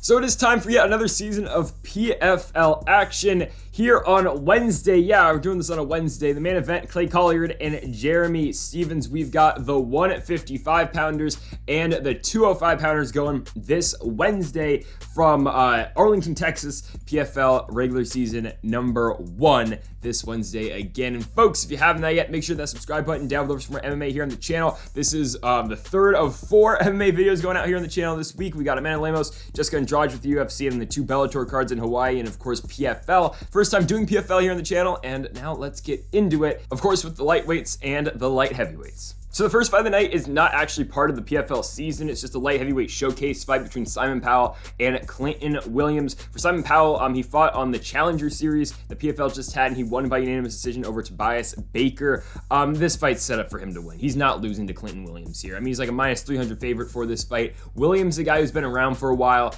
So it is time for yet another season of PFL action here on Wednesday. Yeah, we're doing this on a Wednesday. The main event, Clay Colliard and Jeremy Stevens. We've got the 155-pounders and the 205-pounders going this Wednesday from Arlington, Texas. PFL regular season number 1 this Wednesday again. And folks, if you haven't that yet, make sure that subscribe button down below for more MMA here on the channel. This is the third of 4 MMA videos going out here on the channel this week. We got Amanda Lemos, Jessica Andrade with the UFC, and the 2 Bellator cards in Hawaii, and of course PFL. First time doing PFL here on the channel, and now let's get into it. Of course, with the lightweights and the light heavyweights. So the first fight of the night is not actually part of the PFL season. It's just a light heavyweight showcase fight between Simon Powell and Clinton Williams. For Simon Powell, he fought on the Challenger Series the PFL just had, and he won by unanimous decision over Tobias Baker. This fight's set up for him to win. He's not losing to Clinton Williams here. I mean, he's like a minus 300 favorite for this fight. Williams, a guy who's been around for a while.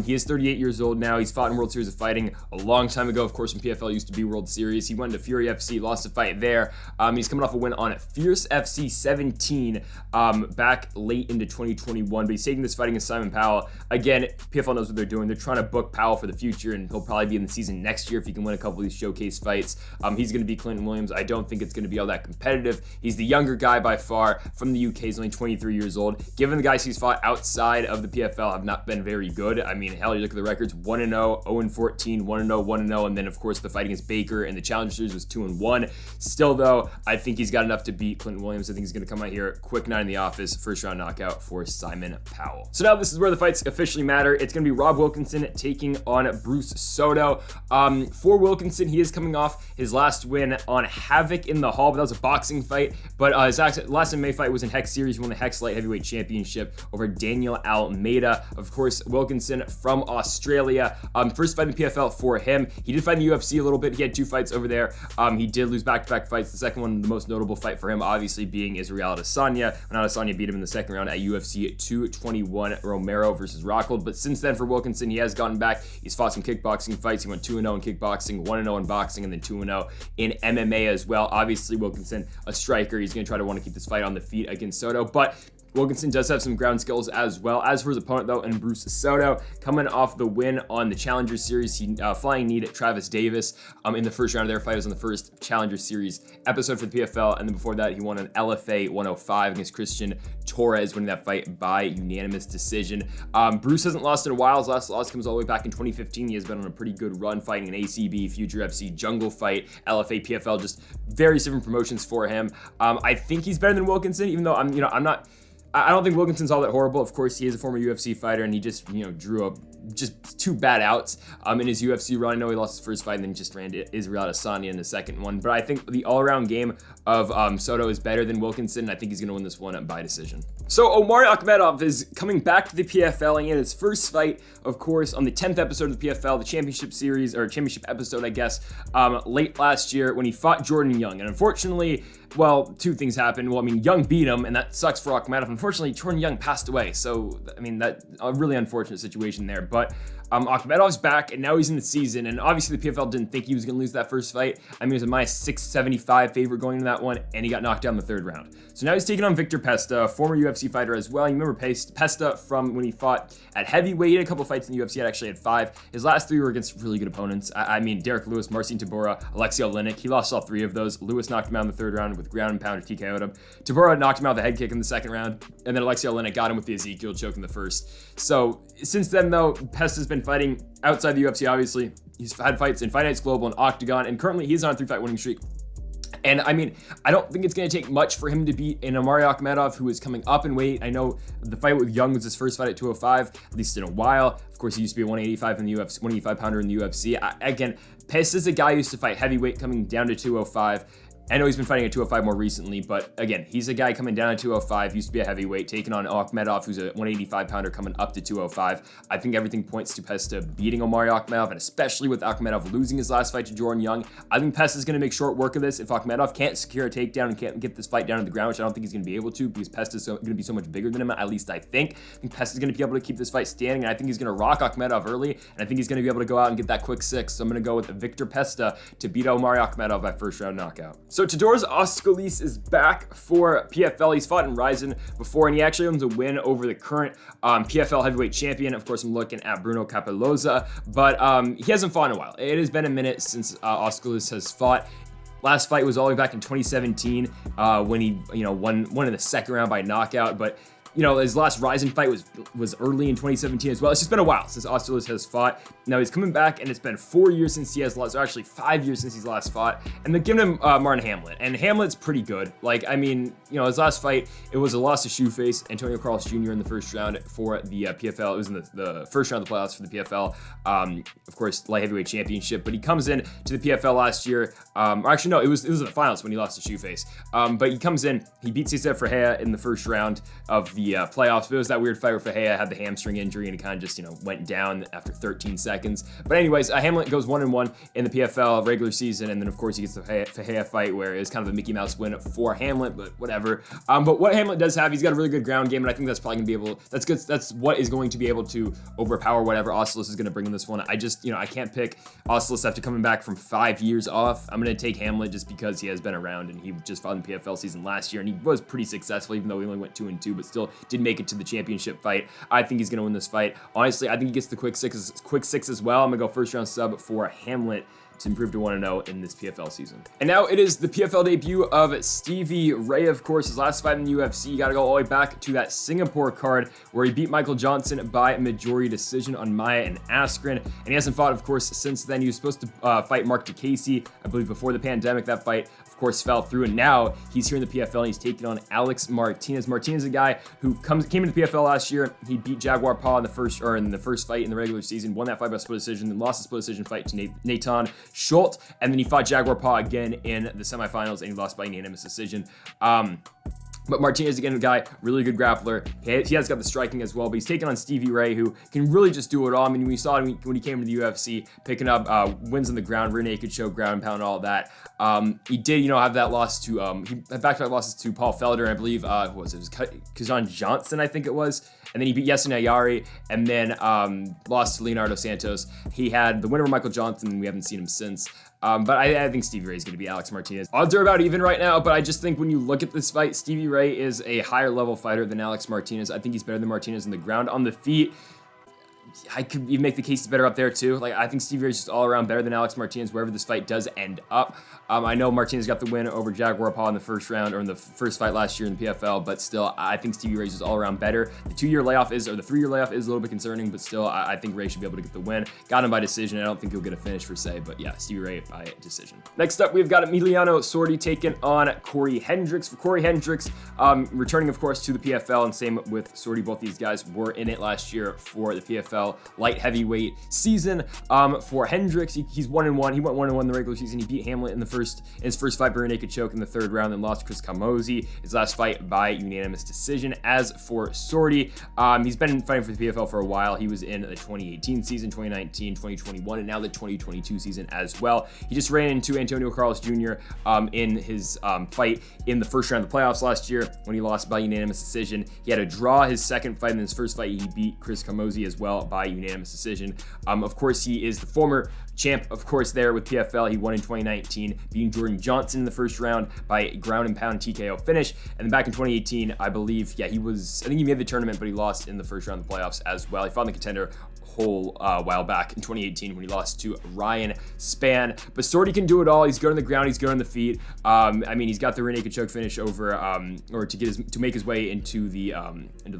He is 38 years old now. He's fought in World Series of Fighting a long time ago. Of course, when PFL used to be World Series, he went to Fury FC, lost a fight there. He's coming off a win on Fierce FC 17. Back late into 2021, but he's taking this fight against Simon Powell. Again, PFL knows what they're doing. They're trying to book Powell for the future, and he'll probably be in the season next year if he can win a couple of these showcase fights. He's going to be Clinton Williams. I don't think it's going to be all that competitive. He's the younger guy by far from the UK. He's only 23 years old. Given the guys he's fought outside of the PFL have not been very good. I mean, hell, you look at the records: 1-0, 0-14, 1-0, 1-0, and then of course the fight against Baker in the Challenger Series was 2-1. Still, though, I think he's got enough to beat Clinton Williams. I think he's going to come out here quick night in the office, first round knockout for Simon Powell. So now this is where the fights officially matter. It's going to be Rob Wilkinson taking on Bruce Souto. For Wilkinson, he is coming off his last win on Havoc in the Hall, but that was a boxing fight. But his last MMA fight was in Hex Series. He won the Hex Light Heavyweight Championship over Daniel Almeida. Of course, Wilkinson from Australia. First fight in the PFL for him. He did fight in the UFC a little bit. He had 2 fights over there. He did lose back-to-back fights. The second one, the most notable fight for him, obviously being Israel Adesanya. When Adesanya beat him in the second round at UFC 221, Romero versus Rockhold. But since then, for Wilkinson, he has gotten back. He's fought some kickboxing fights. He went 2-0 in kickboxing, 1-0 in boxing, and then 2-0 in MMA as well. Obviously, Wilkinson, a striker. He's going to try to want to keep this fight on the feet against Souto, but Wilkinson does have some ground skills as well. As for his opponent, though, and Bruce Souto, coming off the win on the Challenger Series, he flying knee at Travis Davis in the first round of their fight. It was on the first Challenger Series episode for the PFL, and then before that, he won an LFA 105 against Christian Torres, winning that fight by unanimous decision. Bruce hasn't lost in a while. His last loss comes all the way back in 2015. He has been on a pretty good run fighting an ACB, Future FC, Jungle Fight, LFA, PFL, just various different promotions for him. I think he's better than Wilkinson, even though I don't think Wilkinson's all that horrible. Of course, he is a former UFC fighter, and he just, drew up just 2 bad outs in his UFC run. I know he lost his first fight and then just ran to Israel Adesanya in the second one. But I think the all-around game of Souto is better than Wilkinson, and I think he's going to win this one by decision. So Omari Akhmedov is coming back to the PFL, and he had his first fight, of course, on the 10th episode of the PFL, the championship series, or championship episode, I guess, late last year when he fought Jordan Young. And unfortunately, well, 2 things happened. Well, I mean, Young beat him, and that sucks for Akhmedov. Unfortunately, Jordan Young passed away. So, I mean, that a really unfortunate situation there. But Akhmedov's back, and now he's in the season. And obviously, the PFL didn't think he was going to lose that first fight. I mean, he was a minus 675 favorite going into that one, and he got knocked down in the 3rd round. So now he's taking on Victor Pesta, a former UFC fighter as well. You remember Pesta from when he fought at heavyweight. He had a couple fights in the UFC. He actually had 5. His last 3 were against really good opponents. I mean, Derek Lewis, Marcin Tybura, Alexei Oleinik. He lost all 3 of those. Lewis knocked him out in the 3rd round with ground and pound TKO'd him. Tybura knocked him out with a head kick in the 2nd round, and then Alexei Oleinik got him with the Ezekiel choke in the 1st. So since then, though, Pesta's been fighting outside the UFC, obviously. He's had fights in Fight Nights Global and Octagon, and currently he's on a 3-fight winning streak. And I mean, I don't think it's going to take much for him to beat an Omari Akhmedov, who is coming up in weight. I know the fight with Young was his first fight at 205, at least in a while. Of course, he used to be a 185 in the UFC, 185 pounder in the UFC. Again, Pesta's a guy who used to fight heavyweight, coming down to 205. I know he's been fighting at 205 more recently, but again, he's a guy coming down at 205, used to be a heavyweight, taking on Akhmedov, who's a 185 pounder coming up to 205. I think everything points to Pesta beating Omari Akhmedov, and especially with Akhmedov losing his last fight to Jordan Young, I think Pesta's going to make short work of this. If Akhmedov can't secure a takedown and can't get this fight down to the ground, which I don't think he's going to be able to, because Pesta's going to be so much bigger than him, at least I think Pesta's going to be able to keep this fight standing, and I think he's going to rock Akhmedov early, and I think he's going to be able to go out and get that quick 6. So I'm going to go with Victor Pesta to beat Omari Akhmedov by 1st round knockout. So So Todor's Aukštuolis is back for PFL. He's fought in Ryzen before, and he actually owns a win over the current PFL heavyweight champion. Of course, I'm looking at Bruno Capelloza, but he hasn't fought in a while. It has been a minute since Aukštuolis has fought. Last fight was all the way back in 2017 when he, won in the second round by knockout, but his last Ryzen fight was early in 2017 as well. It's just been a while since Aukštuolis has fought. Now he's coming back, and it's been 4 years since he has lost, or actually 5 years since he's last fought. And they're giving him Martin Hamlet, and Hamlet's pretty good. His last fight, it was a loss to Shoeface, Antonio Carlos Jr. in the first round for the PFL. It was in the first round of the playoffs for the PFL, of course, light heavyweight championship. But he comes in to the PFL last year. It was in the finals when he lost to Shoeface. But he comes in, he beats Cesar Ferreira in the first round of the playoffs. But it was that weird fight where Ferreira had the hamstring injury and it kind of just went down after 13 seconds. But anyways, Hamlet goes 1-1 in the PFL regular season, and then of course he gets the Ferreira fight where it's kind of a Mickey Mouse win for Hamlet, but whatever. But what Hamlet does have, he's got a really good ground game, and I think that's probably gonna be able. That's good. That's what is going to be able to overpower whatever Aukštuolis is going to bring in this one. I just I can't pick Aukštuolis after coming back from 5 years off. I'm going to take Hamlet just because he has been around and he just fought in the PFL season last year, and he was pretty successful, even though he only went 2-2, but still did make it to the championship fight. I think he's going to win this fight. Honestly, I think he gets the quick six as well. I'm going to go first round sub for Hamlet to improve to 1-0 in this PFL season. And now it is the PFL debut of Stevie Ray, of course. His last fight in the UFC, you got to go all the way back to that Singapore card where he beat Michael Johnson by majority decision on Maya and Askren. And he hasn't fought, of course, since then. He was supposed to fight Mark DeCasey, I believe, before the pandemic. That fight, of course, fell through, and now he's here in the PFL and he's taking on Alex Martinez. Martinez is a guy who came into the PFL last year. He beat Jaguar Paw in the first fight in the regular season, won that fight by split decision, then lost the split decision fight to Nathan Schulte, and then he fought Jaguar Paw again in the semifinals, and he lost by unanimous decision. But Martinez, again, a guy, really good grappler. He has got the striking as well, but he's taking on Stevie Ray, who can really just do it all. I mean, we saw him when he came to the UFC, picking up wins on the ground, rear naked choke, ground and pound, all that. He did, have that loss to, he had back-to-back losses to Paul Felder, I believe, it was Kazan Johnson, I think it was. And then he beat Yasin Ayari, and then lost to Leonardo Santos. He had the winner of Michael Johnson, and we haven't seen him since. But I think Stevie Ray is going to be Alex Martinez. Odds are about even right now, but I just think when you look at this fight, Stevie Ray is a higher level fighter than Alex Martinez. I think he's better than Martinez on the ground. On the feet, I could even make the case better up there too. I think Stevie Ray is just all around better than Alex Martinez wherever this fight does end up. I know Martinez got the win over Jaguar Paw in the first round, or in the first fight last year in the PFL, but still, I think Stevie Ray is all around better. The 3-year layoff is a little bit concerning, but still, I think Ray should be able to get the win. Got him by decision. I don't think he'll get a finish per se, but yeah, Stevie Ray by decision. Next up, we've got Emiliano Sordi taking on Corey Hendricks. For Corey Hendricks, returning, of course, to the PFL, and same with Sordi. Both these guys were in it last year for the PFL light heavyweight season. For Hendricks, he's 1-1. He went 1-1 in the regular season. He beat Hamlet in his first fight by rear naked choke in the third round, then lost to Chris Camozzi. His last fight by unanimous decision. As for Sordi, he's been fighting for the PFL for a while. He was in the 2018 season, 2019, 2021, and now the 2022 season as well. He just ran into Antonio Carlos Jr. In his fight in the first round of the playoffs last year when he lost by unanimous decision. He had to draw his second fight. In his first fight, he beat Chris Camozzi as well by unanimous decision. Of course, he is the former champ, of course, there with PFL. He won in 2019, beating Jordan Johnson in the first round by ground and pound TKO finish. And then back in 2018, I believe, I think he made the tournament, but he lost in the first round of the playoffs as well. He fought in the contender whole while back in 2018 when he lost to Ryan Spann. But Sordi can do it all. He's good on the ground. He's good on the feet. He's got the rear naked choke finish over, or to make his way into the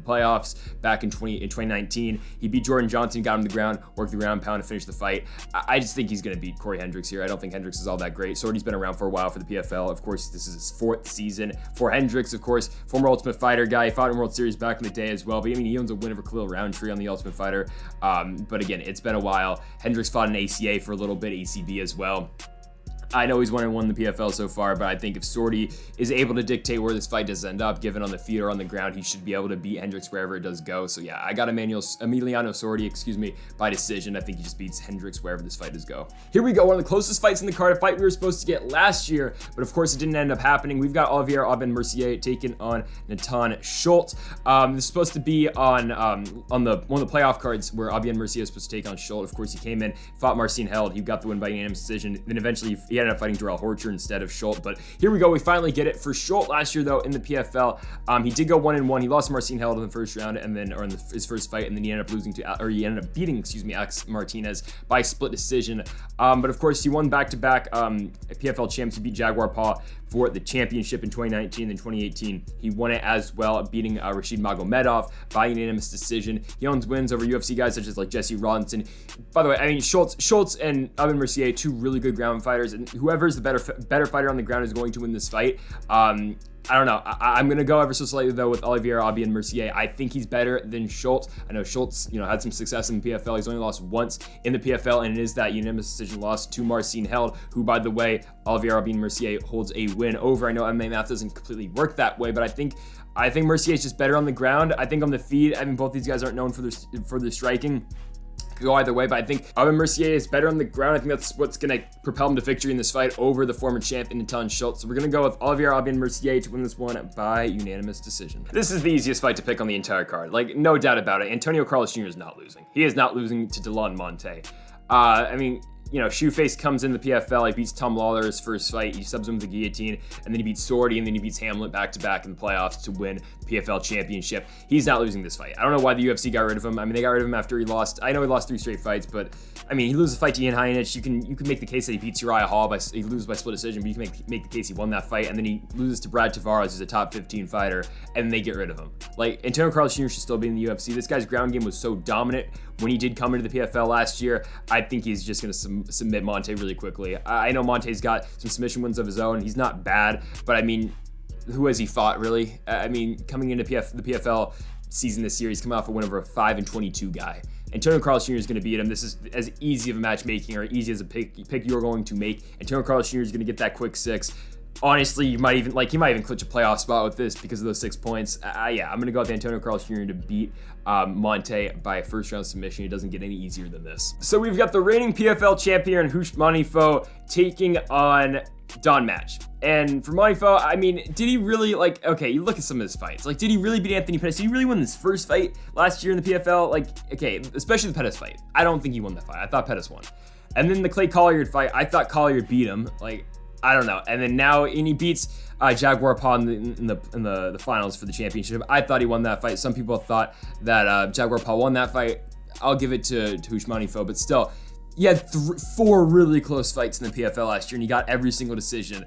playoffs back in 2019. He beat Jordan Johnson, got him on the ground, worked the ground pound to finish the fight. I just think he's going to beat Corey Hendricks here. I don't think Hendricks is all that great. Sordi's been around for a while for the PFL. Of course, this is his 4th season. For Hendricks, of course, former Ultimate Fighter guy. He fought in World Series back in the day as well. But he owns a win over Khalil Roundtree on the Ultimate Fighter. But again, it's been a while. Hendricks fought in ACA for a little bit, ACB as well. I know he's 1-1 in the PFL so far, but I think if Sordi is able to dictate where this fight does end up, given on the feet or on the ground, he should be able to beat Hendricks wherever it does go. So yeah, I got Emiliano Sordi, by decision. I think he just beats Hendricks wherever this fight does go. Here we go, one of the closest fights in the card, a fight we were supposed to get last year, but of course it didn't end up happening. We've got Aubin-Mercier taking on Nathan Schulte. This is supposed to be on one of the playoff cards where Aubin-Mercier is supposed to take on Schulte. Of course, he came in, fought Marcin Held. He got the win by unanimous decision. Then eventually he he ended up fighting Darrell Horcher instead of Schulte. But here we go. We finally get it for Schulte last year, though, in the PFL. He did go 1-1. He lost to Marcin Held in the first round, and then, or in his first fight, and then he ended up beating, Martinez by split decision. But of course, he won back-to-back PFL champs. He beat Jaguar Paw for the championship in 2019 and 2018. He won it as well, beating Rashid Magomedov by unanimous decision. He owns wins over UFC guys such as like Jesse Robinson. By the way, I mean, Schultz and Aubin-Mercier, two really good ground fighters, and whoever's the better fighter on the ground is going to win this fight. I don't know. I'm going to go ever so slightly, though, with Olivier Aubin-Mercier. I think he's better than Schulte. I know Schultz, had some success in the PFL. He's only lost once in the PFL, and it is that unanimous decision loss to Marcin Held, who, by the way, Olivier Aubin-Mercier holds a win over. I know MMA math doesn't completely work that way, but I think Mercier is just better on the ground. I think on the feet, both these guys aren't known for their striking. Go either way, but I think Aubin-Mercier is better on the ground. I think that's what's going to propel him to victory in this fight over the former champion Anton Schulte. So we're going to go with Olivier Aubin-Mercier to win this one by unanimous decision. This is the easiest fight to pick on the entire card. Like, no doubt about it. Antonio Carlos Jr. is not losing. He is not losing to Delon Monte. Shoeface comes in the PFL. He beats Tom Lawler his first fight. He subs him with the guillotine, and then he beats Sordi, and then he beats Hamlet back-to-back in the playoffs to win the PFL championship. He's not losing this fight. I don't know why the UFC got rid of him. They got rid of him after he lost. I know he lost 3 straight fights, but he loses a fight to Ian Heinich. You can make the case that he beats Uriah Hall he loses by split decision, but you can make the case he won that fight, and then he loses to Brad Tavares, who's a top 15 fighter, and they get rid of him. Like, Antonio Carlos Jr. should still be in the UFC. This guy's ground game was so dominant when he did come into the PFL last year. I think he's just going to submit Monte really quickly. I know Monte's got some submission wins of his own. He's not bad, but who has he fought, really? Coming into the PFL season this year, he's come off a win over a 5-22 guy. Antonio Carlos Jr. is going to beat him. This is as easy of a matchmaking or easy as a pick you're going to make. Antonio Carlos Jr. is going to get that quick 6. Honestly, he might even clinch a playoff spot with this because of those 6 points. I'm going to go with Antonio Carlos Jr. to beat Monte by a first-round submission. It doesn't get any easier than this. So we've got the reigning PFL champion, Manfio, taking on Don Madge. And for Manfio, did he really, you look at some of his fights. Did he really beat Anthony Pettis? Did he really win his first fight last year in the PFL? Especially the Pettis fight. I don't think he won that fight. I thought Pettis won. And then the Clay Colliard fight, I thought Colliard beat him. I don't know. And then now, he beats Jaguar Paw in the finals for the championship. I thought he won that fight. Some people thought that Jaguar Paw won that fight. I'll give it to Manfio, but still, he had 4 really close fights in the PFL last year, and he got every single decision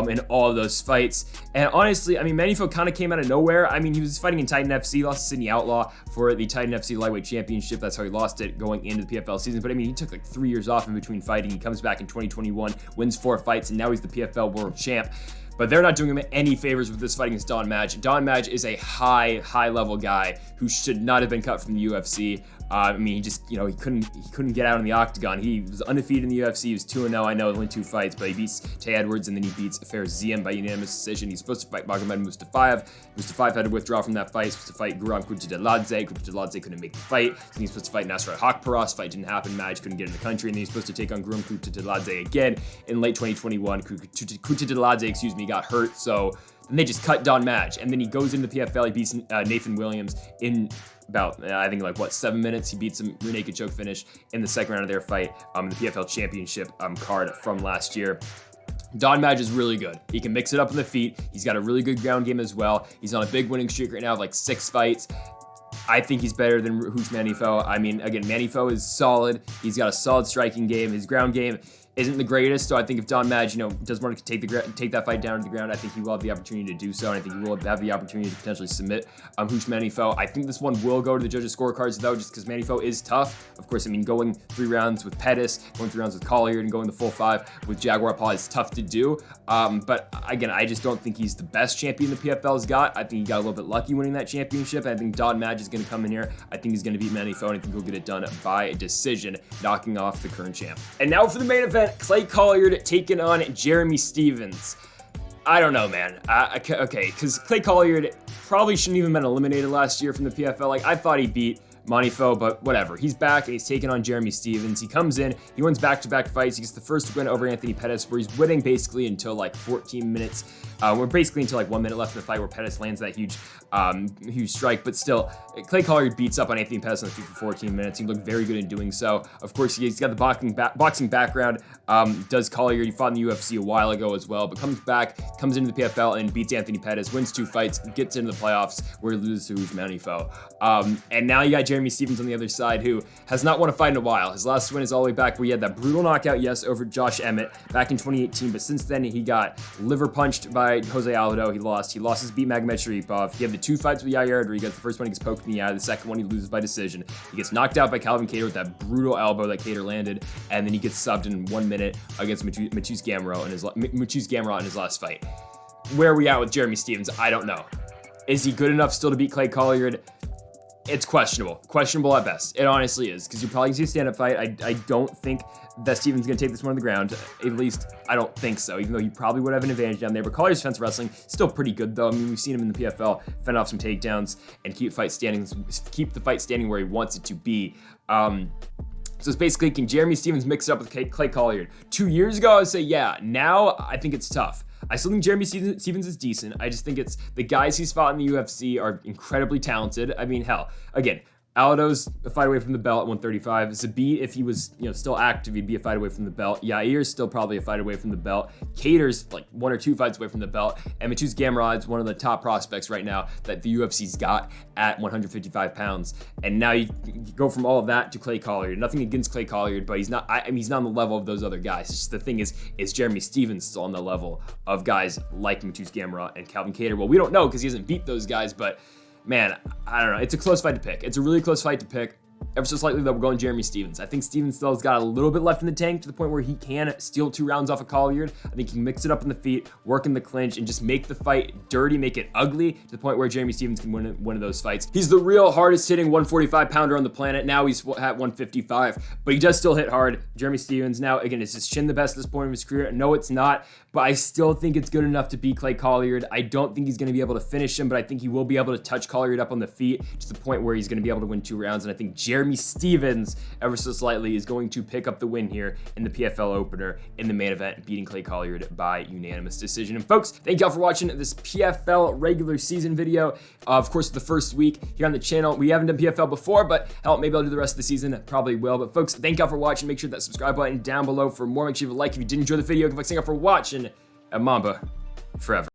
in all of those fights. And honestly, Manfio kind of came out of nowhere. He was fighting in Titan FC, he lost to Sydney Outlaw for the Titan FC Lightweight Championship. That's how he lost it going into the PFL season. But he took 3 years off in between fighting. He comes back in 2021, wins 4 fights, and now he's the PFL World Champ. But they're not doing him any favors with this fight against Don Madge. Don Madge is a high-level guy who should not have been cut from the UFC. He couldn't get out in the octagon. He was undefeated in the UFC. He was 2-0. I know only 2 fights, but he beats Tay Edwards, and then he beats Fares Ziam by unanimous decision. He's supposed to fight Magomed Mustafayev. Mustafayev had to withdraw from that fight. He's supposed to fight Guram Kutadzeladze. Kutadzeladze couldn't make the fight. Then he's supposed to fight Nasrat Haqparast. Fight didn't happen. Madge couldn't get in the country, and then he's supposed to take on Guram Kutadzeladze again in late 2021. Kutadzeladze, got hurt, so then they just cut Don Madge, and then he goes into the PFL. He beats Nathan Williams in about 7 minutes. He beats him rear naked choke finish in the second round of their fight in the PFL championship card from last year. Don Madge is really good. He can mix it up on the feet. He's got a really good ground game as well. He's on a big winning streak right now of 6 fights. I think he's better than Manfio. Again, Manfio is solid. He's got a solid striking game. His ground game isn't the greatest, so I think if Don Madge, does want to take that fight down to the ground, I think he will have the opportunity to do so, and I think he will have the opportunity to potentially submit Manfio. I think this one will go to the judges' scorecards, though, just because Manfio is tough. Of course, going 3 rounds with Pettis, going 3 rounds with Colliard, and going the full 5 with Jaguar Paw is tough to do. But again, I just don't think he's the best champion the PFL's got. I think he got a little bit lucky winning that championship. I think Don Madge is going to come in here. I think he's going to beat Manfio, and I think he'll get it done by decision, knocking off the current champ. And now for the main event, Clay Colliard taking on Jeremy Stephens. I don't know, man. Because Clay Colliard probably shouldn't even been eliminated last year from the PFL. I thought he beat Manfio, but whatever. He's back, and he's taking on Jeremy Stephens. He comes in, he wins back-to-back fights. He gets the first win over Anthony Pettis, where he's winning basically until 14 minutes. We're basically until 1 minute left in the fight, where Pettis lands that huge strike. But still, Clay Colliard beats up on Anthony Pettis on the feet for 14 minutes. He looked very good in doing so. Of course, he's got the boxing background. Does Collier. He fought in the UFC a while ago as well, but comes back, comes into the PFL and beats Anthony Pettis, wins 2 fights, gets into the playoffs where he loses to Manfio. And now you got Jeremy Stephens on the other side, who has not won a fight in a while. His last win is all the way back where he had that brutal knockout, yes, over Josh Emmett back in 2018, but since then he got liver punched by Jose Aldo. He lost his beat Akhmedov. He had the 2 fights with Yair Rodriguez. The first one he gets poked in the eye, the second one he loses by decision. He gets knocked out by Calvin Kattar with that brutal elbow that Kattar landed, and then he gets subbed in 1 minute against Mateusz Gamrot in his last fight. Where are we at with Jeremy Stephens? I don't know. Is he good enough still to beat Clay Collier? It's questionable at best. It honestly is, because you're probably gonna see a stand-up fight. I don't think that Stephens is gonna take this one on the ground. At least I don't think so, even though he probably would have an advantage down there. But Collier's defensive wrestling still pretty good though. I mean, we've seen him in the PFL fend off some takedowns and keep the fight standing where he wants it to be. So it's basically, can Jeremy Stephens mix it up with Clay Collier? 2 years ago, I would say yeah. Now, I think it's tough. I still think Jeremy Stephens is decent. I just think it's the guys he's fought in the UFC are incredibly talented. I mean, hell, again, Aldo's a fight away from the belt at 135. Zabit, if he was still active, he'd be a fight away from the belt. Yair's still probably a fight away from the belt. Kattar's like 1 or 2 fights away from the belt. And Mateusz Gamrot's one of the top prospects right now that the UFC's got at 155 pounds. And now you go from all of that to Clay Collier. Nothing against Clay Collier, but he's not. He's not on the level of those other guys. It's just the thing is Jeremy Stephens still on the level of guys like Mateusz Gamrot and Calvin Kattar? Well, we don't know because he hasn't beat those guys, but. Man, I don't know. It's a close fight to pick. It's a really close fight to pick. Ever so slightly, though, we're going Jeremy Stephens. I think Stephens still has got a little bit left in the tank to the point where he can steal 2 rounds off of Collier. I think he can mix it up in the feet, work in the clinch, and just make the fight dirty, make it ugly to the point where Jeremy Stephens can win one of those fights. He's the real hardest hitting 145-pounder on the planet. Now he's at 155, but he does still hit hard. Jeremy Stephens, now, again, is his chin the best at this point of his career? No, it's not, but I still think it's good enough to beat Clay Collier. I don't think he's going to be able to finish him, but I think he will be able to touch Collier up on the feet to the point where he's going to be able to win 2 rounds, and I think Jeremy Stephens, ever so slightly, is going to pick up the win here in the PFL opener in the main event, beating Clay Collier by unanimous decision. And folks, thank y'all for watching this PFL regular season video. Of course, the first week here on the channel. We haven't done PFL before, but hell, maybe I'll do the rest of the season. Probably will. But folks, thank y'all for watching. Make sure that subscribe button down below for more. Make sure you leave a like if you did enjoy the video. Thanks y'all for watching. And Mamba forever.